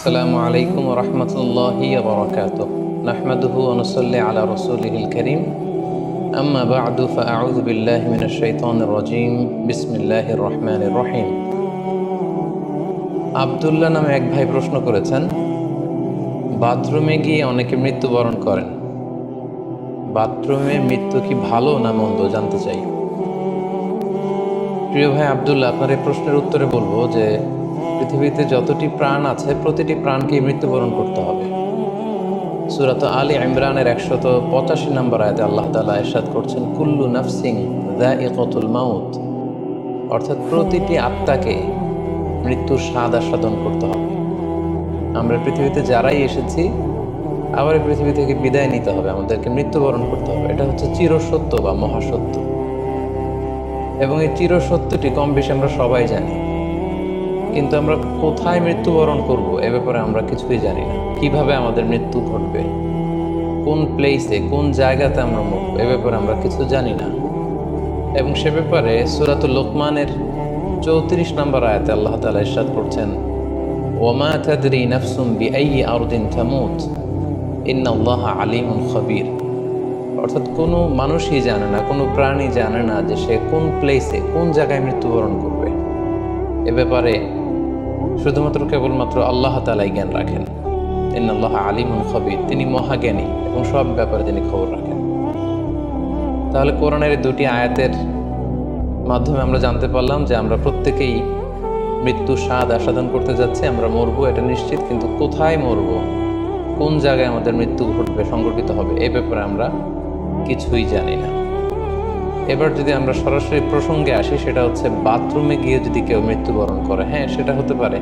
আসসালামু আলাইকুম রহমতুল্লাহি বারাকাতুহ নাহমাদুহু ওয়া নুসাল্লি আলা রাসূলিহিল কারীম আম্মা বা'দু ফাআউযু বিল্লাহি মিনাশ শাইতানির রাজীম বিসমিল্লাহির রহমানির রহিম। আব্দুল্লাহ নামে এক ভাই প্রশ্ন করেছেন, বাথরুমে গিয়ে অনেকে মৃত্যুবরণ করেন, বাথরুমে মৃত্যু কি ভালো না মন্দ জানতে চাই। প্রিয় ভাই আব্দুল্লাহ, আপনার এই প্রশ্নের উত্তরে বলবো যে পৃথিবীতে যতটি প্রাণ আছে প্রতিটি প্রাণকেই মৃত্যুবরণ করতে হবে। সূরা আলী ইমরানের 185 নম্বর আয়াতে আল্লাহ তাআলা ইরশাদ করছেন, কুল্লু নাফসিন যায়িকাতুল মাউত, অর্থাৎ প্রতিটি আত্মাকে মৃত্যুর স্বাদ আস্বাদন করতে হবে। আমরা পৃথিবীতে যারাই এসেছি আবার এই পৃথিবী থেকে বিদায় নিতে হবে, আমাদেরকে মৃত্যুবরণ করতে হবে। এটা হচ্ছে চিরসত্য বা মহাসত্য, এবং এই চিরসত্যটি কম বেশি আমরা সবাই জানি, কিন্তু আমরা কোথায় মৃত্যুবরণ করব এ ব্যাপারে আমরা কিছুই জানি না। কিভাবে আমাদের মৃত্যু ঘটবে, কোন প্লেসে কোন জায়গাতে আমরা মরব এ ব্যাপারে আমরা কিছু জানি না। এবং সে ব্যাপারে সূরাতুল লোকমানের 34 নম্বর আয়াতে আল্লাহ তাআলা ইরশাদ করছেন, ওয়ামা তাদরি নাফসুম বিআইয়ি আরদিন তামুত ইন্নাল্লাহা আলিমুন খাবীর, অর্থাৎ কোনো মানুষই জানে না, কোনো প্রাণী জানে না যে সে কোন প্লেসে কোন জায়গায় মৃত্যুবরণ করবে। এ ব্যাপারে শুধুমাত্র কেবলমাত্র আল্লাহ তাআলাই জ্ঞান রাখেন। ইন্নাল্লাহা আলিমুন খাবীর, তিনি মহাজ্ঞানী এবং সব ব্যাপারে তিনি খবর রাখেন। তাহলে কোরআনের এই দুটি আয়াতের মাধ্যমে আমরা জানতে পারলাম যে আমরা প্রত্যেকেই মৃত্যুর স্বাদ আস্বাদন করতে যাচ্ছি, আমরা মরবো এটা নিশ্চিত, কিন্তু কোথায় মরবো, কোন জায়গায় আমাদের মৃত্যু ঘটবে, সংঘটিত হবে এ ব্যাপারে আমরা কিছুই জানি না। এবার যদি আমরা সরাসরি প্রসঙ্গে আসি, সেটা হচ্ছে বাথরুমে গিয়ে যদি কেউ মৃত্যুবরণ করে, হ্যাঁ সেটা হতে পারে,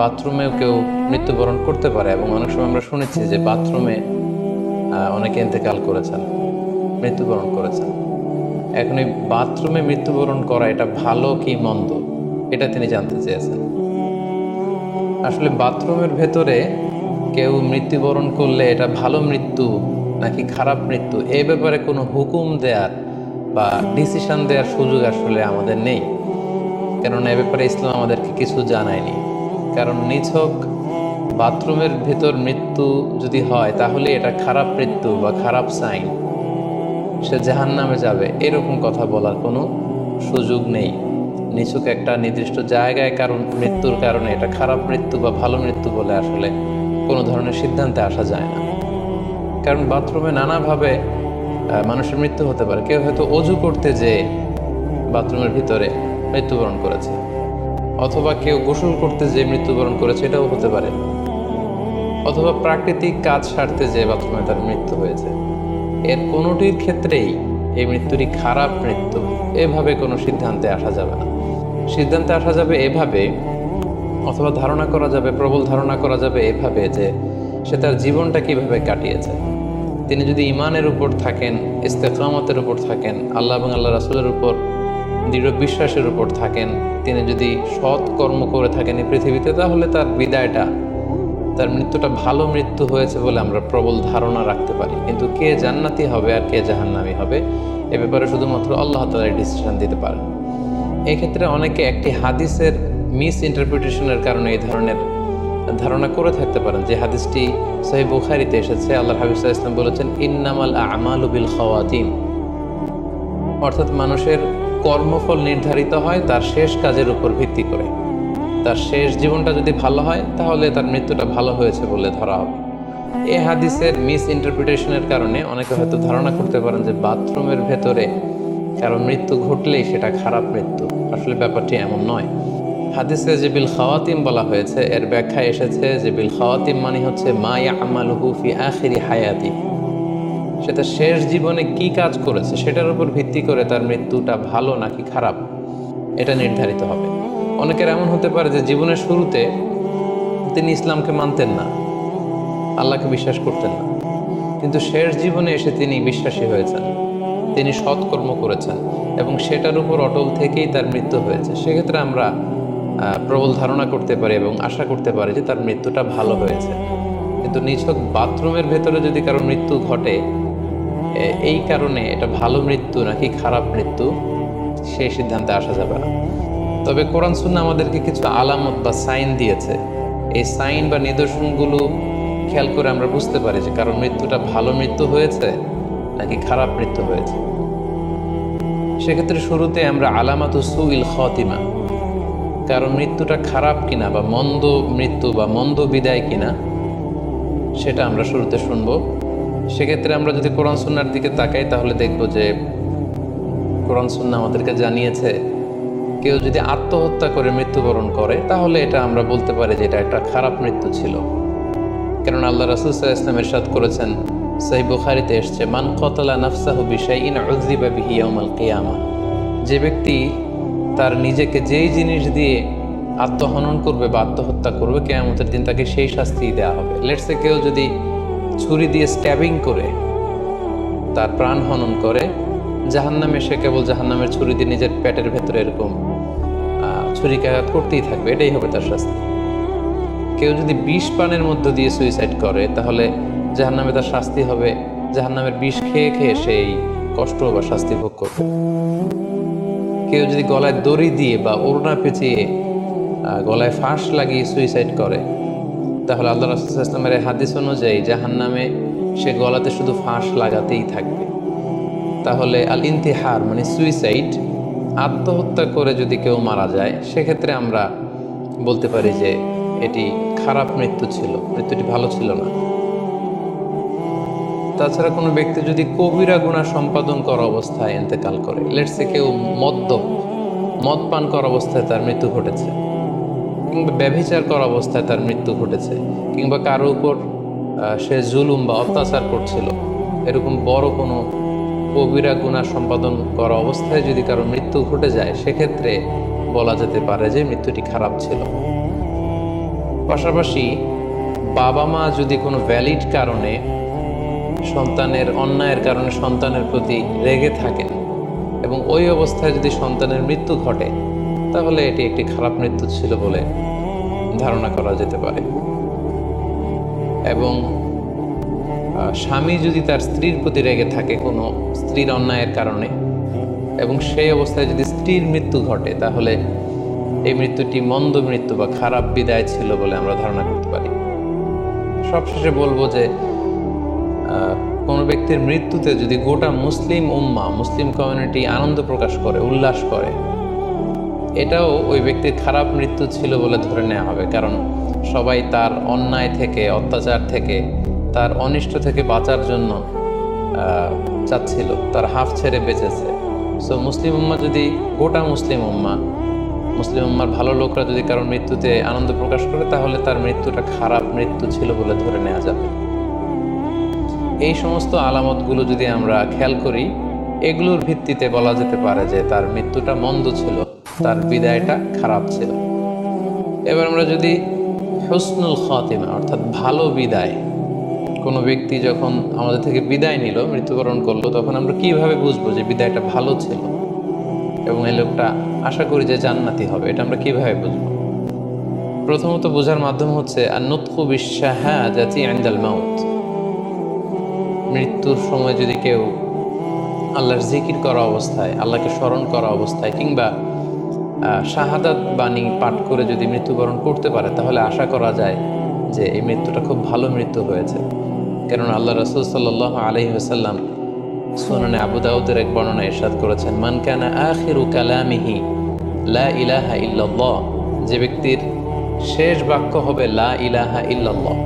বাথরুমেও কেউ মৃত্যুবরণ করতে পারে। এবং অনেক সময় আমরা শুনেছি যে বাথরুমে অনেকে ইন্তেকাল করেছেন, মৃত্যুবরণ করেছেন। এখন এই বাথরুমে মৃত্যুবরণ করা এটা ভালো কি মন্দ এটা তিনি জানতে চেয়েছেন। আসলে বাথরুমের ভেতরে কেউ মৃত্যুবরণ করলে এটা ভালো মৃত্যু নাকি খারাপ মৃত্যু এই ব্যাপারে কোনো হুকুম দেওয়ার বা ডিসিশন দেওয়ার সুযোগ আসলে আমাদের নেই, কেননা এ ব্যাপারে ইসলাম আমাদেরকে কিছু জানায়নি। কারণ নিছক বাথরুমের ভেতর মৃত্যু যদি হয় তাহলে এটা খারাপ মৃত্যু বা খারাপ সাইন, সে জাহান্নামে যাবে এরকম কথা বলার কোনো সুযোগ নেই। নিছক একটা নির্দিষ্ট জায়গায় কারণ মৃত্যুর কারণে এটা খারাপ মৃত্যু বা ভালো মৃত্যু বলে আসলে কোনো ধরনের সিদ্ধান্তে আসা যায় না। কারণ বাথরুমে নানাভাবে মানুষের মৃত্যু হতে পারে। কেউ হয়তো অজু করতে যেয়ে বাথরুমের ভিতরে মৃত্যুবরণ করেছে, অথবা কেউ গোসল করতে যেয়ে মৃত্যুবরণ করেছে, এটাও হতে পারে, অথবা প্রাকৃতিক কাজ সারতে যেয়ে বাথরুমে তার মৃত্যু হয়েছে। এর কোনোটির ক্ষেত্রেই এই মৃত্যুটি খারাপ মৃত্যু এভাবে কোনো সিদ্ধান্তে আসা যাবে না। সিদ্ধান্তে আসা যাবে এভাবে, অথবা ধারণা করা যাবে, প্রবল ধারণা করা যাবে এভাবে যে সে তার জীবনটা কিভাবে কাটিয়েছে। তিনি যদি ইমানের উপর থাকেন, ইস্তেকামতের উপর থাকেন, আল্লাহ এবং আল্লাহ রাসূলের উপর দৃঢ় বিশ্বাসের উপর থাকেন, তিনি যদি সৎ কর্ম করে থাকেন এই পৃথিবীতে, তাহলে তার বিদায়টা, তার মৃত্যুটা ভালো মৃত্যু হয়েছে বলে আমরা প্রবল ধারণা রাখতে পারি। কিন্তু কে জান্নাতি হবে আর কে জাহান্নামী হবে এ ব্যাপারে শুধুমাত্র আল্লাহ তাআলা ডিসিশন দিতে পারেন। এক্ষেত্রে অনেকে একটি হাদিসের মিস ইন্টারপ্রিটেশনের কারণে এই ধরনের ধারণা করে থাকতে পারেন, যে হাদিসটি সহিহ বুখারীতে এসেছে। আল্লাহর হাবিব সাল্লাল্লাহু আলাইহি ওয়াসাল্লাম বলেছেন, ইন্নামাল আমালু বিল খাওয়াতিম, অর্থাৎ মানুষের কর্মফল নির্ধারিত হয় তার শেষ কাজের উপর ভিত্তি করে। তার শেষ জীবনটা যদি ভালো হয় তাহলে তার মৃত্যুটা ভালো হয়েছে বলে ধরা হবে। এই হাদিসের মিস ইন্টারপ্রিটেশনের কারণে অনেকে হয়তো ধারণা করতে পারেন যে বাথরুমের ভেতরে কারো মৃত্যু ঘটলেই সেটা খারাপ মৃত্যু। আসলে ব্যাপারটি এমন নয়। হাদিসে যে বিল খাওয়াতিম বলা হয়েছে, এর ব্যাখ্যা এসেছে যে বিল খাওয়াতিম মানে হচ্ছে মা ইয়ামালুহু ফি আখিরি হায়াতি, সেটা শেষ জীবনে কি কাজ করেছে সেটার উপর ভিত্তি করে তার মৃত্যুটা ভালো নাকি খারাপ এটা নির্ধারিত হবে। অনেকের এমন হতে পারে যে জীবনের শুরুতে তিনি ইসলামকে মানতেন না, আল্লাহকে বিশ্বাস করতেন না, কিন্তু শেষ জীবনে এসে তিনি বিশ্বাসী হয়েছেন, তিনি সৎকর্ম করেছেন এবং সেটার উপর অটল থেকেই তার মৃত্যু হয়েছে। সেক্ষেত্রে আমরা প্রবল ধারণা করতে পারি এবং আশা করতে পারি যে তার মৃত্যুটা ভালো হয়েছে। কিন্তু নিছক বাথরুমের ভেতরে যদি কারো মৃত্যু ঘটে এই কারণে এটা ভালো মৃত্যু নাকি খারাপ মৃত্যু সেই সিদ্ধান্তে আসা যাবে না। তবে কোরআন সুন্নাহ আমাদেরকে কিছু আলামত বা সাইন দিয়েছে এই সাইন বা নিদর্শনগুলো খেয়াল করে আমরা বুঝতে পারি যে কারণ মৃত্যুটা ভালো মৃত্যু হয়েছে নাকি খারাপ মৃত্যু হয়েছে। সেক্ষেত্রে শুরুতে আমরা আলামাতু সুইল খাতিমা, কারণ মৃত্যুটা খারাপ কিনা বা মন্দ মৃত্যু বা মন্দ বিদায় কিনা সেটা আমরা শুরুতে শুনবো। সেক্ষেত্রে আমরা যদি কোরআন সুন্নাহর দিকে তাকাই তাহলে দেখব যে কোরআন সুন্নাহ আমাদেরকে জানিয়েছে কেউ যদি আত্মহত্যা করে মৃত্যুবরণ করে তাহলে এটা আমরা বলতে পারি যে এটা একটা খারাপ মৃত্যু ছিল। কারণ আল্লাহ রাসূল সাল্লাল্লাহু আলাইহি ওয়াসাল্লাম ইরশাদ করেছেন, সহিহ বুখারীতে এসেছে, মান কাতালা নাফসাহু বিশাইইন উযিবা বিহি ইয়াওমাল কিয়ামা, যে ব্যক্তি তার নিজেকে যেই জিনিস দিয়ে আত্মহনন করবে বা আত্মহত্যা করবে কিয়ামতের দিন তাকে সেই শাস্তি দেওয়া হবে। লেটস সে কেউ যদি ছুরি দিয়ে স্ট্যাবিং করে তার প্রাণ হনন করে, জাহান্নামে সে কেবল জাহান্নামের ছুরি দিয়ে নিজের পেটের ভেতরে এরকম ছুরিকাঘাত করতেই থাকবে, এটাই হবে তার শাস্তি। কেউ যদি বিষ পানের মধ্য দিয়ে সুইসাইড করে তাহলে জাহান্নামে তার শাস্তি হবে জাহান্নামের বিষ খেয়ে খেয়ে সেই কষ্ট বা শাস্তি ভোগ করবে। কেউ যদি গলায় দড়ি দিয়ে বা ওড়না পেঁচিয়ে গলায় ফাঁস লাগিয়ে সুইসাইড করে তাহলে আল্লাহ রাসূল সাল্লাল্লাহু আলাইহি ওয়াসাল্লামের হাদিস অনুযায়ী জাহান্নামে সে গলাতে শুধু ফাঁস লাগাতেই থাকবে। তাহলে আল ইন্তিহার মানে সুইসাইড, আত্মহত্যা করে যদি কেউ মারা যায় সেক্ষেত্রে আমরা বলতে পারি যে এটি খারাপ মৃত্যু ছিল, মৃত্যুটি ভালো ছিল না। তাছাড়া কোনো ব্যক্তি যদি কবিরা গুনাহ সম্পাদন করা অবস্থায় ইন্তেকাল করে, লেটস সে কেউ মদ পান করা অবস্থায় তার মৃত্যু ঘটেছে, কিংবা ব্যভিচার করা অবস্থায় তার মৃত্যু ঘটেছে, কিংবা কারো উপর সে জুলুম বা অত্যাচার করছিল, এরকম বড় কোনো কবিরা গুনাহ সম্পাদন করা অবস্থায় যদি কারো মৃত্যু ঘটে যায় সেক্ষেত্রে বলা যেতে পারে যে মৃত্যুটি খারাপ ছিল। পাশাপাশি বাবা মা যদি কোনো ভ্যালিড কারণে সন্তানের অন্যায়ের কারণে সন্তানের প্রতি রেগে থাকেন এবং ওই অবস্থায় যদি সন্তানের মৃত্যু ঘটে তাহলে এটি একটি খারাপ মৃত্যু ছিল বলে ধারণা করা যেতে পারে। এবং স্বামী যদি তার স্ত্রীর প্রতি রেগে থাকে কোনো স্ত্রীর অন্যায়ের কারণে এবং সেই অবস্থায় যদি স্ত্রীর মৃত্যু ঘটে তাহলে এই মৃত্যুটি মন্দ মৃত্যু বা খারাপ বিদায় ছিল বলে আমরা ধারণা করতে পারি। সবশেষে বলবো যে কোনো ব্যক্তির মৃত্যুতে যদি গোটা মুসলিম উম্মাহ, মুসলিম কমিউনিটি আনন্দ প্রকাশ করে, উল্লাস করে, এটাও ওই ব্যক্তির খারাপ মৃত্যু ছিল বলে ধরে নেওয়া হবে। কারণ সবাই তার অন্যায় থেকে, অত্যাচার থেকে, তার অনিষ্ট থেকে বাঁচার জন্য চাচ্ছিল, তার হাফ ছেড়ে বেঁচেছে। সো মুসলিম উম্মাহ যদি, গোটা মুসলিম উম্মার ভালো লোকরা যদি কারোর মৃত্যুতে আনন্দ প্রকাশ করে তাহলে তার মৃত্যুটা খারাপ মৃত্যু ছিল বলে ধরে নেওয়া যাবে। এই সমস্ত আলামতগুলো যদি আমরা খেয়াল করি, এগুলোর ভিত্তিতে বলা যেতে পারে যে তার মৃত্যুটা মন্দ ছিল, তার বিদায়টা খারাপ ছিল। এবার আমরা যদি হুসনুল খাতিমা অর্থাৎ ভালো বিদায়, কোনো ব্যক্তি যখন আমাদের থেকে বিদায় নিল, মৃত্যুবরণ করলো, তখন আমরা কিভাবে বুঝবো যে বিদায়টা ভালো ছিল এবং এই লোকটা আশা করি যে জান্নাতি হবে, এটা আমরা কিভাবে বুঝবো? প্রথমত বোঝার মাধ্যম হচ্ছে আন-নুতকু বিশ-শাহাদাতি ইনদাল মাউত। মৃত্যুর সময় যদি কেউ আল্লাহর জিকির করা অবস্থায়, আল্লাহকে স্মরণ করা অবস্থায় কিংবা শাহাদাত বাণী পাঠ করে যদি মৃত্যুবরণ করতে পারে তাহলে আশা করা যায় যে এই মৃত্যুটা খুব ভালো মৃত্যু হয়েছে। কেননা আল্লাহ রাসূল সাল্লাল্লাহু আলাইহি ওয়াসাল্লাম সুনানে আবু দাউদের এক বর্ণনায় ইরশাদ করেছেন, মান কানা আখিরু কালামিহি লা ইলাহা ইল্লাল্লাহ, যে ব্যক্তির শেষ বাক্য হবে লা ইলাহা ইল্লাল্লাহ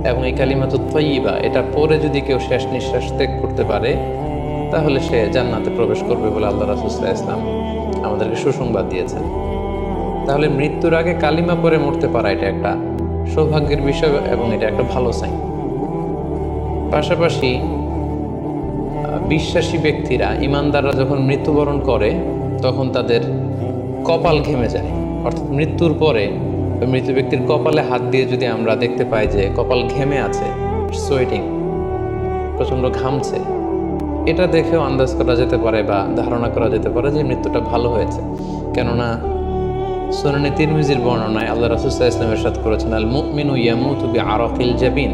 এবং এই কালিমাতুত তাইয়্যিবা, এটা পরে যদি কেউ শেষ নিঃশ্বাস ত্যাগ করতে পারে তাহলে সে জান্নাতে প্রবেশ করবে বলে আল্লাহ রাসূল সাল্লাল্লাহু আলাইহি ওয়াসাল্লাম আমাদেরকে সুসংবাদ দিয়েছেন। তাহলে মৃত্যুর আগে কালিমা পড়ে মরতে পারা এটা একটা সৌভাগ্যের বিষয় এবং এটা একটা ভালো সাইন। পাশাপাশি বিশ্বাসী ব্যক্তিরা, ইমানদাররা যখন মৃত্যুবরণ করে তখন তাদের কপাল ঘেমে যায়, অর্থাৎ মৃত্যুর পরে মৃত ব্যক্তির কপালে হাত দিয়ে যদি আমরা দেখতে পাই যে কপাল ঘেমে আছে, সোয়েটিং, প্রচণ্ড ঘামছে, এটা দেখেও আন্দাজ করা যেতে পারে বা ধারণা করা যেতে পারে যে মৃত্যুটা ভালো হয়েছে। কেননা সুনানে তিরমিজির বর্ণনায় আল্লাহ রাসূল সাল্লাল্লাহু আলাইহি ওয়াসাল্লাম ইরশাদ করেছেন, আল মুমিনু ইয়ামুতু বিআরাকিল জাবিন,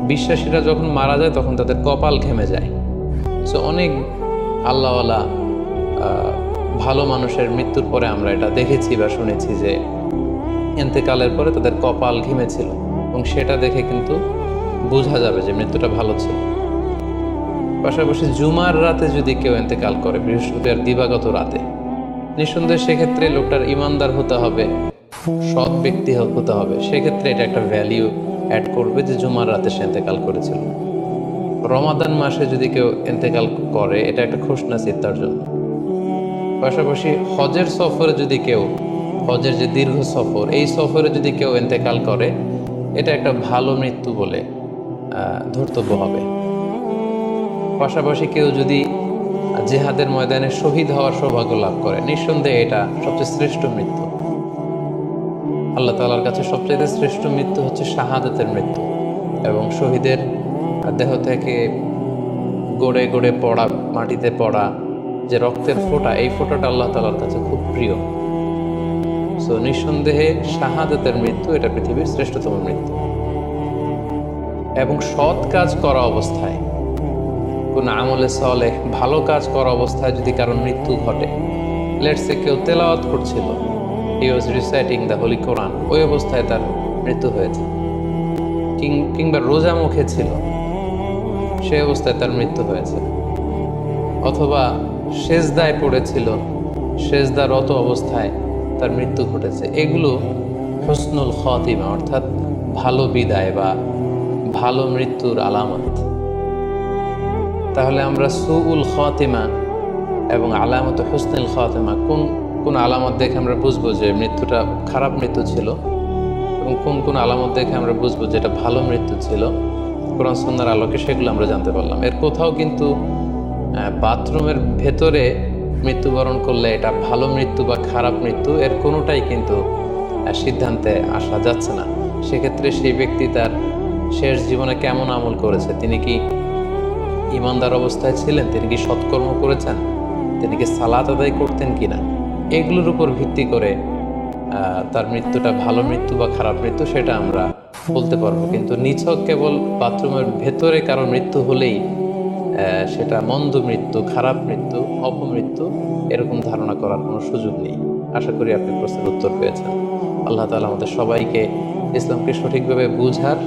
বিশ্বাসীরা যখন মারা যায় তখন তাদের কপাল ঘেমে যায়। সো অনেক আল্লাহওয়ালা ভালো মানুষের মৃত্যুর পরে আমরা এটা দেখেছি বা শুনেছি যে ইন্তেকালের পরে তাদের কপাল ঘেমেছিল এবং সেটা দেখে কিন্তু বোঝা যাবে যে মৃত্যুটা ভালো ছিল। পাশাপাশি জুমার রাতে যদি কেউ ইন্তেকাল করে, বৃহস্পতিবার দিবাগত রাতে, নিঃসন্দেহে সেক্ষেত্রে লোকটার ইমানদার হতে হবে, সৎ ব্যক্তি হতে হবে। সেক্ষেত্রে এটা একটা ভ্যালিউ অ্যাড করবে যে জুমার রাতে সে ইন্তেকাল করেছিল। রমাদান মাসে যদি কেউ ইন্তেকাল করে, এটা একটা খুশনসিব তার জন্য। পাশাপাশি হজের সফরে যদি কেউ, হজের যে দীর্ঘ সফর, এই সফরে যদি কেউ ইন্তেকাল করে, এটা একটা ভালো মৃত্যু বলে ধর্তব্য হবে। পাশাপাশি কেউ যদি জেহাদের ময়দানে শহীদ হওয়ার সৌভাগ্য লাভ করে, নিঃসন্দেহে এটা সবচেয়ে শ্রেষ্ঠ মৃত্যু। আল্লাহ তাআলার কাছে সবচেয়ে শ্রেষ্ঠ মৃত্যু হচ্ছে শাহাদাতের মৃত্যু, এবং শহীদের দেহ থেকে গড়ে গড়ে পড়া, মাটিতে পড়া যে রক্তের ফোঁটা, এই ফোঁটাটা আল্লাহ তাআলার কাছে খুব প্রিয়। সো নিঃসন্দেহে শাহাদাতের মৃত্যু এটা পৃথিবীর শ্রেষ্ঠতম মৃত্যু। এবং সৎ কাজ করা অবস্থায়, কোন আমলে সালেহ, ভালো কাজ করা অবস্থায় যদি কারোর মৃত্যু ঘটে, লেটস সে কেউ তেলাওয়াত করছিল, হি ওয়াজ রিসাইটিং দ্য হোলি কোরআন, ওই অবস্থায় তার মৃত্যু হয়েছে। কিংবা রোজা মুখে ছিল, সেই অবস্থায় তার মৃত্যু হয়েছে। অথবা সেজদায় পড়েছিল, সেজদারত অবস্থায় তার মৃত্যু ঘটেছে। এগুলো হুসনুল খাতিমা, অর্থাৎ ভালো বিদায় বা ভালো মৃত্যুর আলামত। তাহলে আমরা সুউল খাতিমা এবং আলামত হুসনুল খাতিমা, কোন আলামত দেখে আমরা বুঝবো যে মৃত্যুটা খারাপ মৃত্যু ছিল, এবং কোন আলামত দেখে আমরা বুঝবো যে এটা ভালো মৃত্যু ছিল, কোরআন সুন্নাহর আলোকে সেগুলো আমরা জানতে পারলাম। এর কোথাও কিন্তু বাথরুমের ভেতরে মৃত্যুবরণ করলে এটা ভালো মৃত্যু বা খারাপ মৃত্যু, এর কোনোটাই কিন্তু সিদ্ধান্তে আসা যাচ্ছে না। সেক্ষেত্রে সেই ব্যক্তি তার শেষ জীবনে কেমন আমল করেছে, তিনি কি ইমানদার অবস্থায় ছিলেন, তিনি কি সৎকর্ম করেছেন, তিনি কি সালাত আদায় করতেন কিনা, এগুলোর উপর ভিত্তি করে তার মৃত্যুটা ভালো মৃত্যু বা খারাপ মৃত্যু সেটা আমরা বলতে পারবো। কিন্তু নিছক কেবল বাথরুমের ভেতরে কারো মৃত্যু হলেই সেটা মন্দ মৃত্যু, খারাপ মৃত্যু, অপমৃত্যু, এরকম ধারণা করার কোনো সুযোগ নেই। আশা করি আপনি প্রশ্নের উত্তর পেয়েছেন। আল্লাহ তাআলা আমাদের সবাইকে ইসলামকে সঠিকভাবে বুঝার,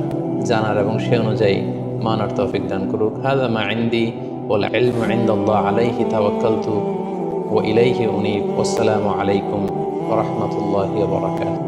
জানার এবং সে অনুযায়ী মানার তৌফিক দান করুক। হাযা মা ইনদি ওয়াল ইলমু ইনদাল্লাহ আলাইহি তাওয়াক্কালতু ওয়া ইলাইহি উনীব। আসসালামু আলাইকুম ওয়া রাহমাতুল্লাহি ওয়া বারাকাতুহু।